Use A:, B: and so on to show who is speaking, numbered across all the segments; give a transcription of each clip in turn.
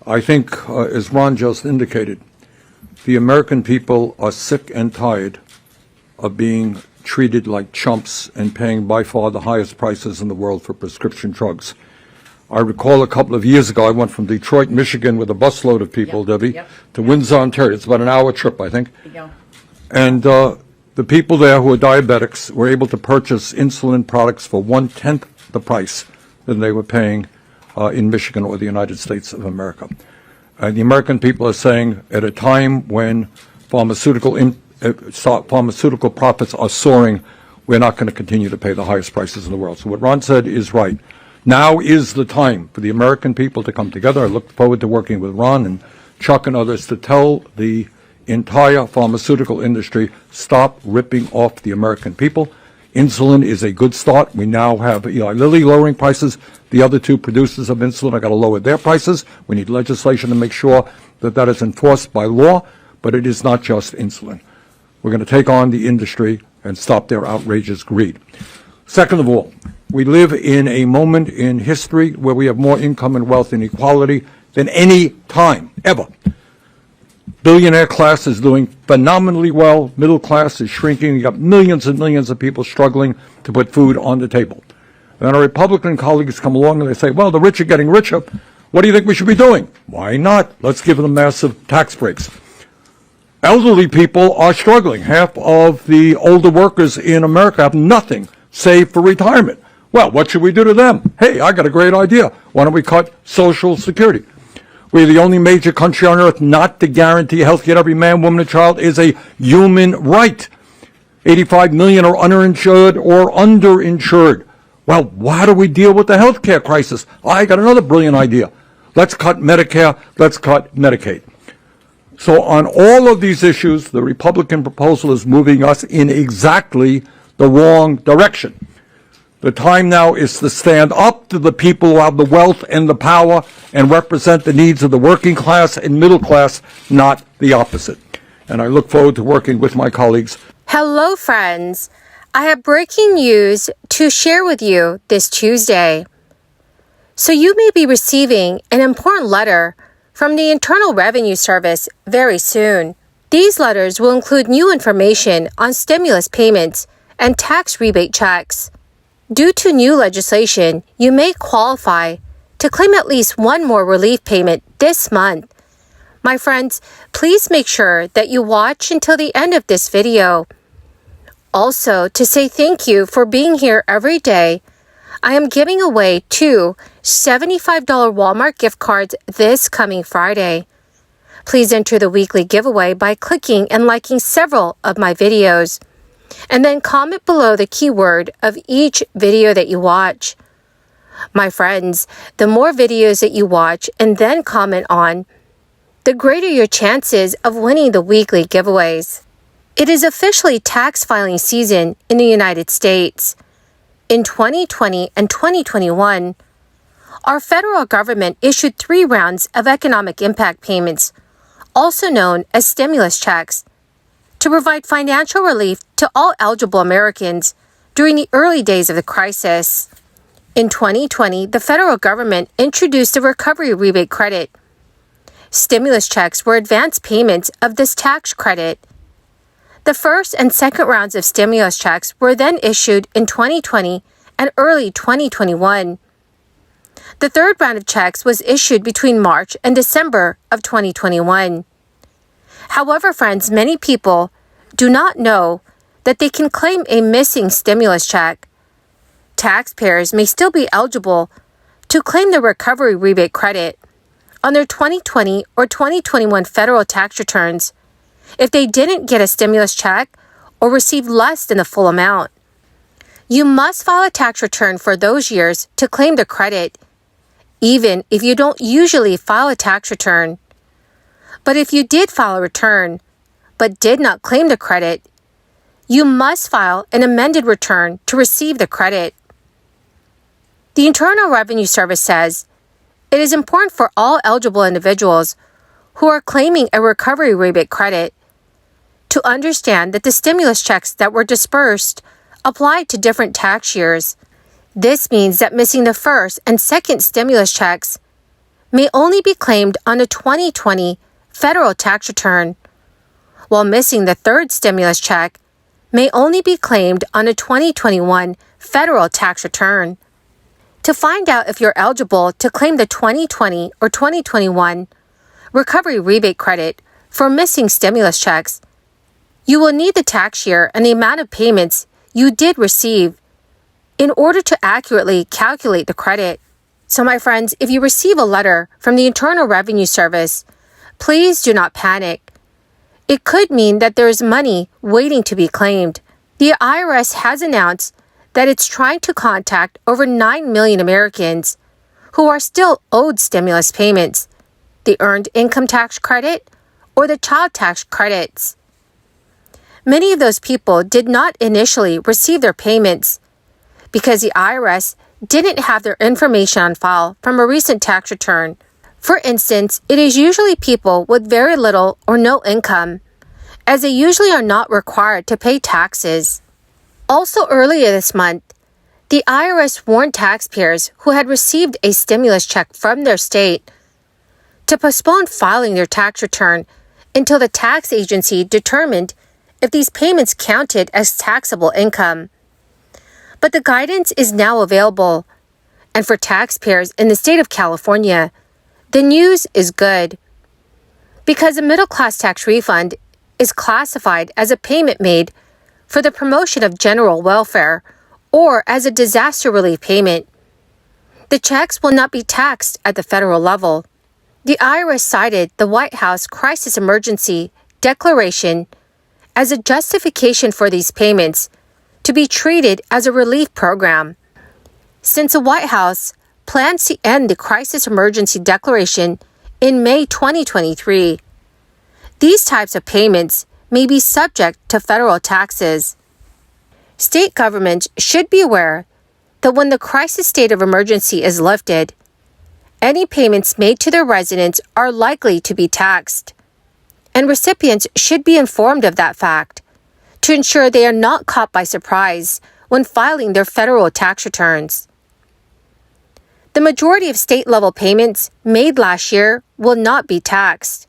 A: I think, as Ron just indicated, the American people are sick and tired of being treated like chumps and paying by far the highest prices in the world for prescription drugs. I recall a couple of years ago, I went from Detroit, Michigan with a busload of people, Debbie, to Windsor, Ontario. It's about an hour trip, I think. And the people there who are diabetics were able to purchase insulin products for 1/10 the price than they were paying in Michigan or the United States of America. The American people are saying at a time when pharmaceutical profits are soaring, we're not going to continue to pay the highest prices in the world. So what Ron said is right. Now is the time for the American people to come together. I look forward to working with Ron and Chuck and others to tell the entire pharmaceutical industry, stop ripping off the American people. Insulin is a good start. We now have Eli Lilly lowering prices. The other two producers of insulin are going to lower their prices. We need legislation to make sure that that is enforced by law, but it is not just insulin. We're going to take on the industry and stop their outrageous greed. Second of all, we live in a moment in history where we have more income and wealth inequality than any time, ever. Billionaire class is doing phenomenally well. Middle class is shrinking. You've got millions and millions of people struggling to put food on the table. And our Republican colleagues come along and they say, well, the rich are getting richer. What do you think we should be doing? Why not? Let's give them massive tax breaks. Elderly people are struggling. Half of the older workers in America have nothing saved for retirement. Well, what should we do to them? Hey, I got a great idea. Why don't we cut Social Security? We're the only major country on earth not to guarantee health care to every man, woman, and child is a human right. 85 million are uninsured or underinsured. Well, how do we deal with the health care crisis? I got another brilliant idea. Let's cut Medicare. Let's cut Medicaid. So on all of these issues, the Republican proposal is moving us in exactly the wrong direction. The time now is to stand up to the people who have the wealth and the power and represent the needs of the working class and middle class, not the opposite. And I look forward to working with my colleagues.
B: Hello, friends. I have breaking news to share with you this Tuesday. So you may be receiving an important letter from the Internal Revenue Service very soon. These letters will include new information on stimulus payments and tax rebate checks. Due to new legislation, you may qualify to claim at least one more relief payment this month. My friends, please make sure that you watch until the end of this video. Also, to say thank you for being here every day, I am giving away 2 $75 Walmart gift cards this coming Friday. Please enter the weekly giveaway by clicking and liking several of my videos. And then comment below the keyword of each video that you watch. My friends, the more videos that you watch and then comment on, the greater your chances of winning the weekly giveaways. It is officially tax filing season in the United States. In 2020 and 2021, our federal government issued 3 rounds of economic impact payments, also known as stimulus checks, to provide financial relief to all eligible Americans during the early days of the crisis. In 2020, the federal government introduced the Recovery Rebate Credit. Stimulus checks were advance payments of this tax credit. The first and second rounds of stimulus checks were then issued in 2020 and early 2021. The third round of checks was issued between March and December of 2021. However, friends, many people do not know that they can claim a missing stimulus check. Taxpayers may still be eligible to claim the Recovery Rebate Credit on their 2020 or 2021 federal tax returns if they didn't get a stimulus check or received less than the full amount. You must file a tax return for those years to claim the credit, even if you don't usually file a tax return. But if you did file a return, but did not claim the credit, you must file an amended return to receive the credit. The Internal Revenue Service says it is important for all eligible individuals who are claiming a recovery rebate credit to understand that the stimulus checks that were dispersed apply to different tax years. This means that missing the first and second stimulus checks may only be claimed on a 2020 federal tax return, while missing the third stimulus check may only be claimed on a 2021 federal tax return. To find out if you're eligible to claim the 2020 or 2021 recovery rebate credit for missing stimulus checks, you will need the tax year and the amount of payments you did receive in order to accurately calculate the credit. So my friends, if you receive a letter from the Internal Revenue Service, please do not panic. It could mean that there is money waiting to be claimed. The IRS has announced that it's trying to contact over 9 million Americans who are still owed stimulus payments, the Earned Income Tax Credit, or the Child Tax Credits. Many of those people did not initially receive their payments because the IRS didn't have their information on file from a recent tax return. For instance, it is usually people with very little or no income, as they usually are not required to pay taxes. Also earlier this month, the IRS warned taxpayers who had received a stimulus check from their state to postpone filing their tax return until the tax agency determined if these payments counted as taxable income. But the guidance is now available, and for taxpayers in the state of California, the news is good. Because a middle-class tax refund is classified as a payment made for the promotion of general welfare or as a disaster relief payment, the checks will not be taxed at the federal level. The IRS cited the White House Crisis Emergency Declaration as a justification for these payments to be treated as a relief program. Since the White House plans to end the Crisis Emergency Declaration in May 2023, these types of payments may be subject to federal taxes. State governments should be aware that when the crisis state of emergency is lifted, any payments made to their residents are likely to be taxed, and recipients should be informed of that fact to ensure they are not caught by surprise when filing their federal tax returns. The majority of state-level payments made last year will not be taxed.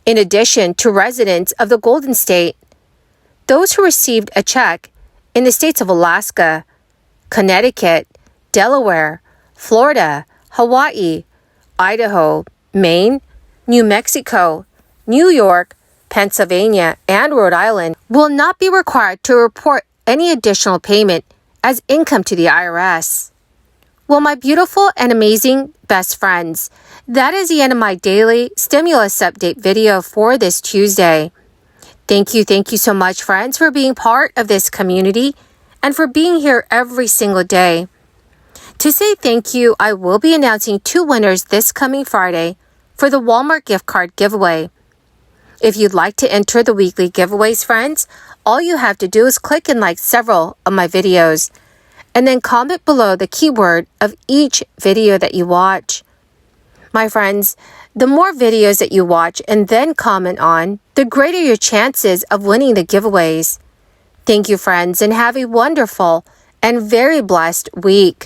B: In addition to residents of the Golden State, those who received a check in the states of Alaska, Connecticut, Delaware, Florida, Hawaii, Idaho, Maine, New Mexico, New York, Pennsylvania, and Rhode Island will not be required to report any additional payment as income to the IRS. Well, my beautiful and amazing best friends, that is the end of my daily stimulus update video for this Tuesday. Thank you so much, friends, for being part of this community and for being here every single day. To say thank you, I will be announcing 2 winners this coming Friday for the Walmart gift card giveaway. If you'd like to enter the weekly giveaways, friends, all you have to do is click and like several of my videos, and then comment below the keyword of each video that you watch. My friends, the more videos that you watch and then comment on, the greater your chances of winning the giveaways. Thank you, friends, and have a wonderful and very blessed week.